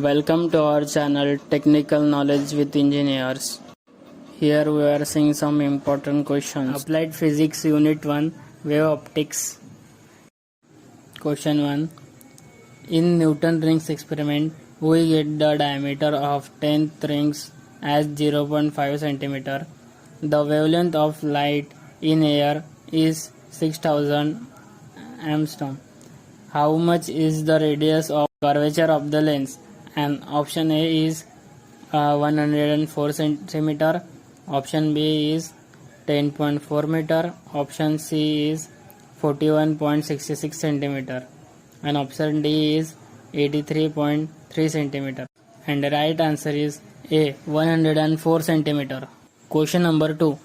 Welcome to our channel Technical Knowledge with Engineers. Here we are seeing some important questions. Applied Physics Unit 1 Wave Optics. Question 1. In Newton rings experiment, we get the diameter of 10th rings as 0.5 cm. The wavelength of light in air is 6000 angstrom. How much is the radius of curvature of the lens? And option A is 104 centimeter, option B is 10.4 meter, option C is 41.66 centimeter, and option D is 83.3 centimeter. And the right answer is A, 104 centimeter. Question number 2.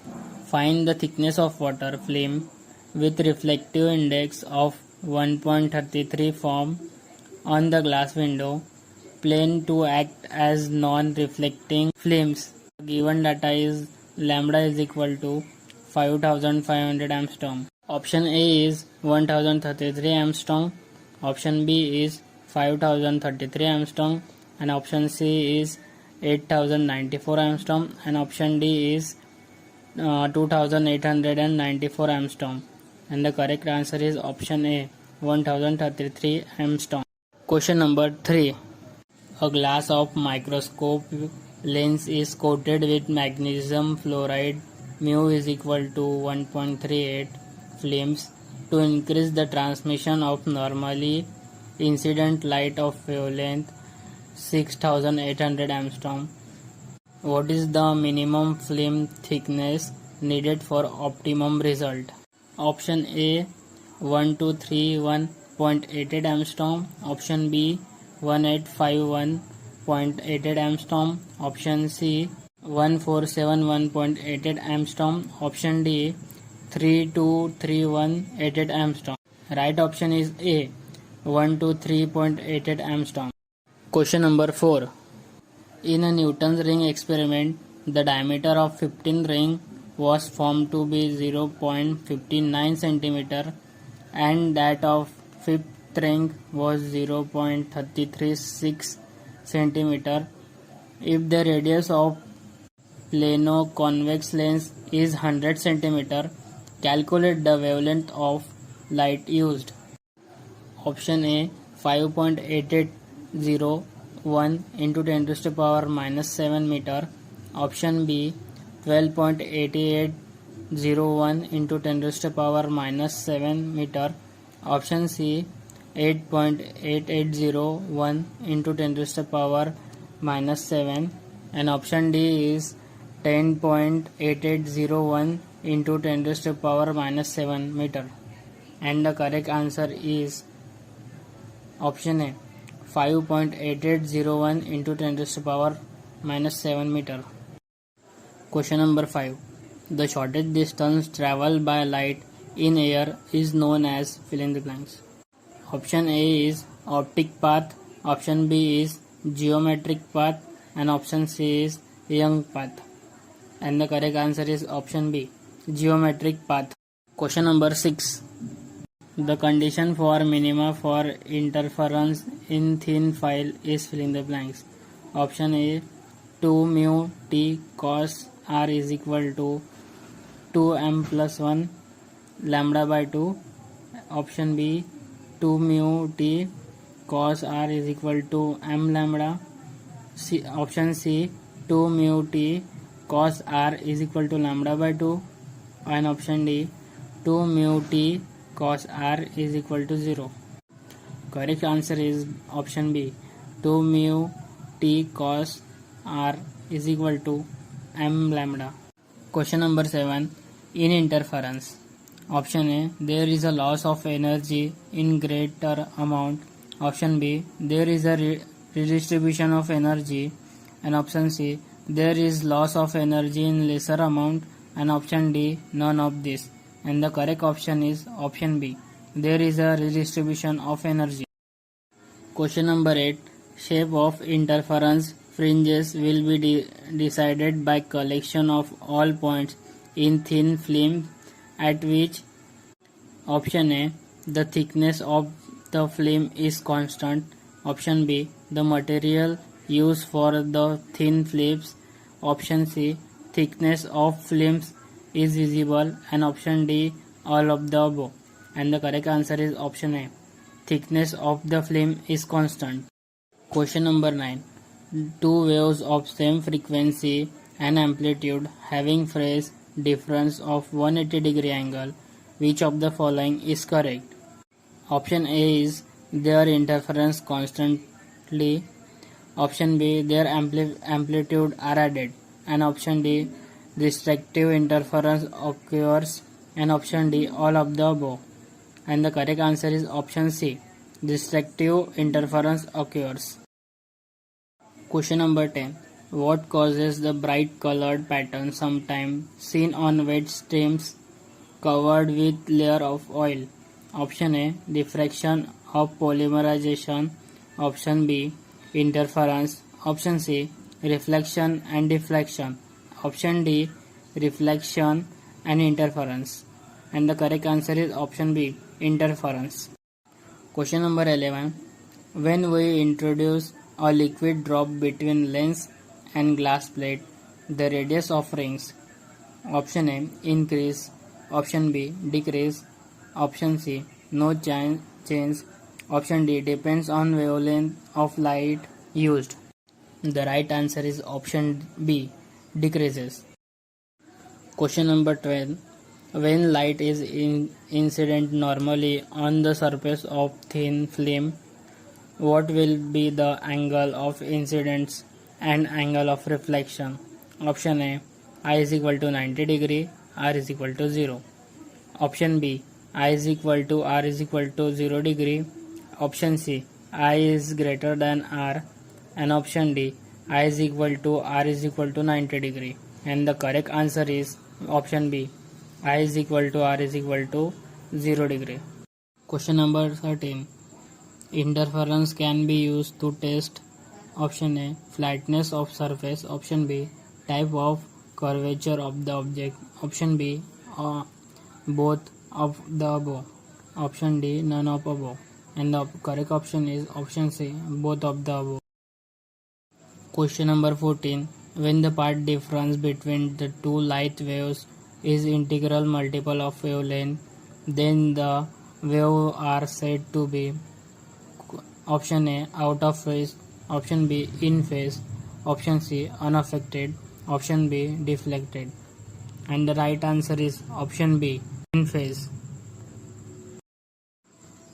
Find the thickness of water film with reflective index of 1.33 form on the glass window plane to act as non-reflecting films. Given data is lambda is equal to 5500 angstrom. Option A is 1033 angstrom, option B is 5033 angstrom, and option C is 8094 angstrom, and option D is 2894 angstrom. And the correct answer is option A, 1033 angstrom. Question number 3. A glass of microscope lens is coated with magnesium fluoride. Mu is equal to 1.38 films to increase the transmission of normally incident light of wavelength 6800 angstrom. What is the minimum film thickness needed for optimum result? Option A 1231.88 angstrom, option B 1851.88 angstrom, option C 1471.88 angstrom, option D 3231.88 angstrom. Right option is A, 123.88 angstrom. Question number 4. In a Newton's ring experiment, the diameter of 15th ring was found to be 0.59 centimeter and that of 5th ring was 0.336 centimeter. If the radius of plano convex lens is 100 centimeter, calculate the wavelength of light used. Option A 5.8801 into 10 to the power minus 7 meter, option B 12.8801 into 10 to the power minus 7 meter, option C 8.8801 into 10 to the power minus 7, and option D is 10.8801 into 10 to the power minus 7 meter. And the correct answer is option A, 5.8801 into 10 to the power minus 7 meter. Question number 5. The shortest distance traveled by light in air is known as fill in the blanks. Option A is optic path, option B is geometric path, and option C is Young path. And the correct answer is option B, geometric path. Question number 6. The condition for minima for interference in thin film is fill in the blanks. Option A 2 mu t cos r is equal to 2m plus 1 lambda by 2. Option B 2 mu t cos r is equal to m lambda. Option C 2 mu t cos r is equal to lambda by 2, and option D 2 mu t cos r is equal to 0. Correct answer is option B, 2 mu t cos r is equal to m lambda. Question number 7. In interference, option A there is a loss of energy in greater amount, option B there is a redistribution of energy, and option C there is loss of energy in lesser amount, and option D none of this. And the correct option is option B, there is a redistribution of energy. Question number 8. Shape of interference fringes will be decided by collection of all points in thin film at which option A the thickness of the film is constant, option B the material used for the thin films. Option C, thickness of films is visible, and option D, all of the above. And the correct answer is option A, thickness of the film is constant. Question number 9. Two waves of same frequency and amplitude having phase difference of 180-degree angle. Which of the following is correct? Option A is their interference constantly. Option B, their amplitude are added. And option D, distractive interference occurs. And option D, all of the above. And the correct answer is option C, distractive interference occurs. Question number 10. What causes the bright colored pattern sometimes seen on wet streams covered with layer of oil? Option A, diffraction of polymerization. Option B, interference. Option C, reflection and diffraction. Option D, reflection and interference. And the correct answer is option B, interference. Question number 11. When we introduce a liquid drop between lens and glass plate, the radius of rings. Option A, increase. Option B, decrease. Option C, no change. Option D, depends on wavelength of light used. The right answer is option B, decreases. Question number 12. When light is incident normally on the surface of thin film, what will be the angle of incidence and angle of reflection? Option A, I is equal to 90 degree, R is equal to 0. Option B, I is equal to R is equal to 0 degree. Option C, I is greater than R. And option D, I is equal to R is equal to 90 degree. And the correct answer is option B, I is equal to R is equal to 0 degree. Question number 13. Interference can be used to test. Option A, flatness of surface. Option B, type of curvature of the object. Option B, both of the above. Option D, none of above. And the correct option is option C, both of the above. Question number 14. When the path difference between the two light waves is integral multiple of wavelength, then the waves are said to be option A, out of phase. Option B, in phase. Option C, unaffected. Option B, deflected. And the right answer is option B, in phase.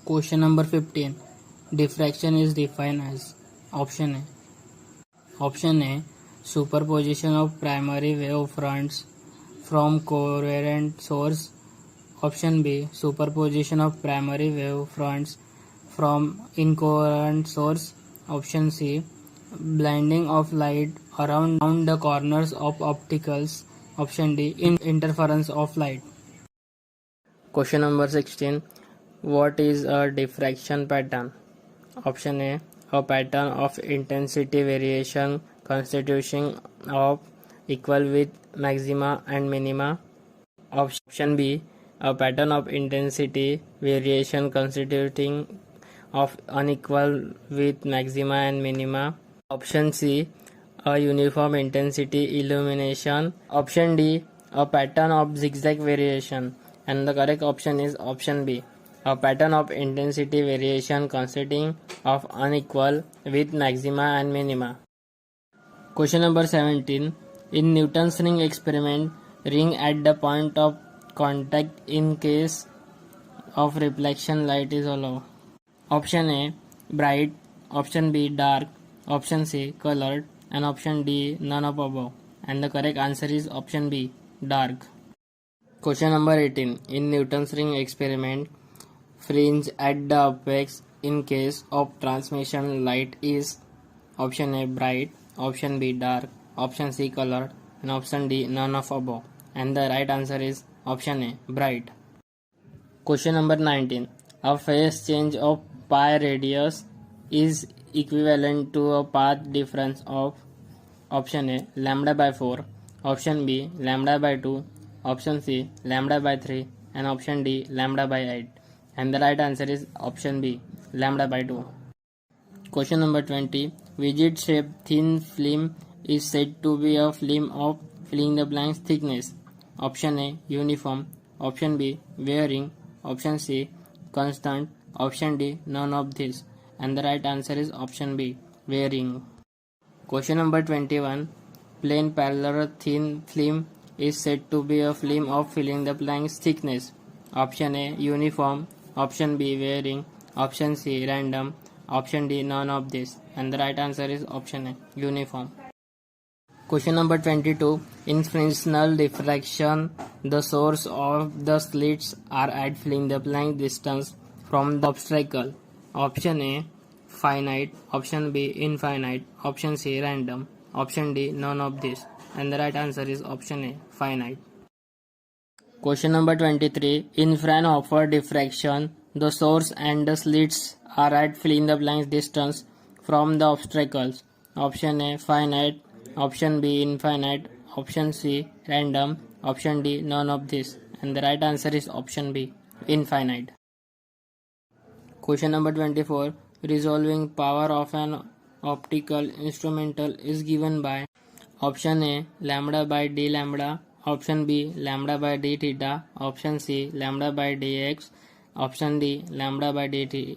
Question number 15. Diffraction is defined as option A. Option A, superposition of primary wave fronts from coherent source. Option B, superposition of primary wave fronts from incoherent source. Option C, blinding of light around the corners of opticals. Option D, interference of light. Question number 16. What is a diffraction pattern? Option A pattern of intensity variation constituting of equal with maxima and minima. Option B, a pattern of intensity variation constituting of unequal with maxima and minima. Option C, a uniform intensity illumination. Option D, a pattern of zigzag variation. And the correct option is option B, a pattern of intensity variation consisting of unequal with maxima and minima. Question number 17. In Newton's ring experiment, ring at the point of contact in case of reflection light is allowed. Option A, bright. Option B, dark. Option C, colored. And option D, none of above. And the correct answer is option B, dark. Question number 18. In Newton's ring experiment, fringe at the apex in case of transmission light is option A, bright. Option B, dark. Option C, colored. And option D, none of above. And the right answer is option A, bright. Question number 19. A phase change of pi radius is equivalent to a path difference of option A, lambda by 4. Option B, lambda by 2. Option C, lambda by 3. And option D, lambda by 8. And the right answer is option B, lambda by 2. Question number 20. Widget shaped thin film is said to be a film of fill in the blanks thickness. Option A uniform, option B varying, option C constant, option D none of these, and the right answer is option B varying. Question number 21. Plain parallel thin film is said to be a film of fill in the blanks thickness. Option A uniform, option B varying, option C random, option D none of this, and the right answer is option A uniform. Question number 22. In Fresnel diffraction, the source of the slits are at fill in the blank distance from the obstacle. Option A finite, option B infinite, option C random, option D none of this, and the right answer is option A finite. Question number 23. In Fraunhofer diffraction, the source and the slits are at fill in the blank distance from the obstacles. Option A finite, option B infinite, option C random, option D none of this, and the right answer is option B infinite. Question number 24. Resolving power of an optical instrumental is given by option A lambda by d lambda, option B lambda by d theta, option C lambda by dx, option D lambda by dt,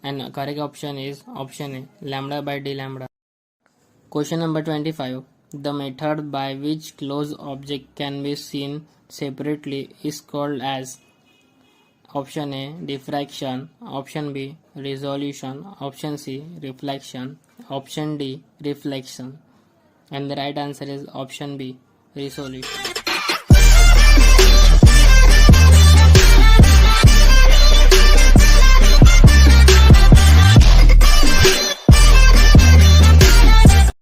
and correct option is option A lambda by d lambda. Question number 25. The method by which closed object can be seen separately is called as option A diffraction, option B resolution, option C reflection, option D reflection, and the right answer is option B resolution.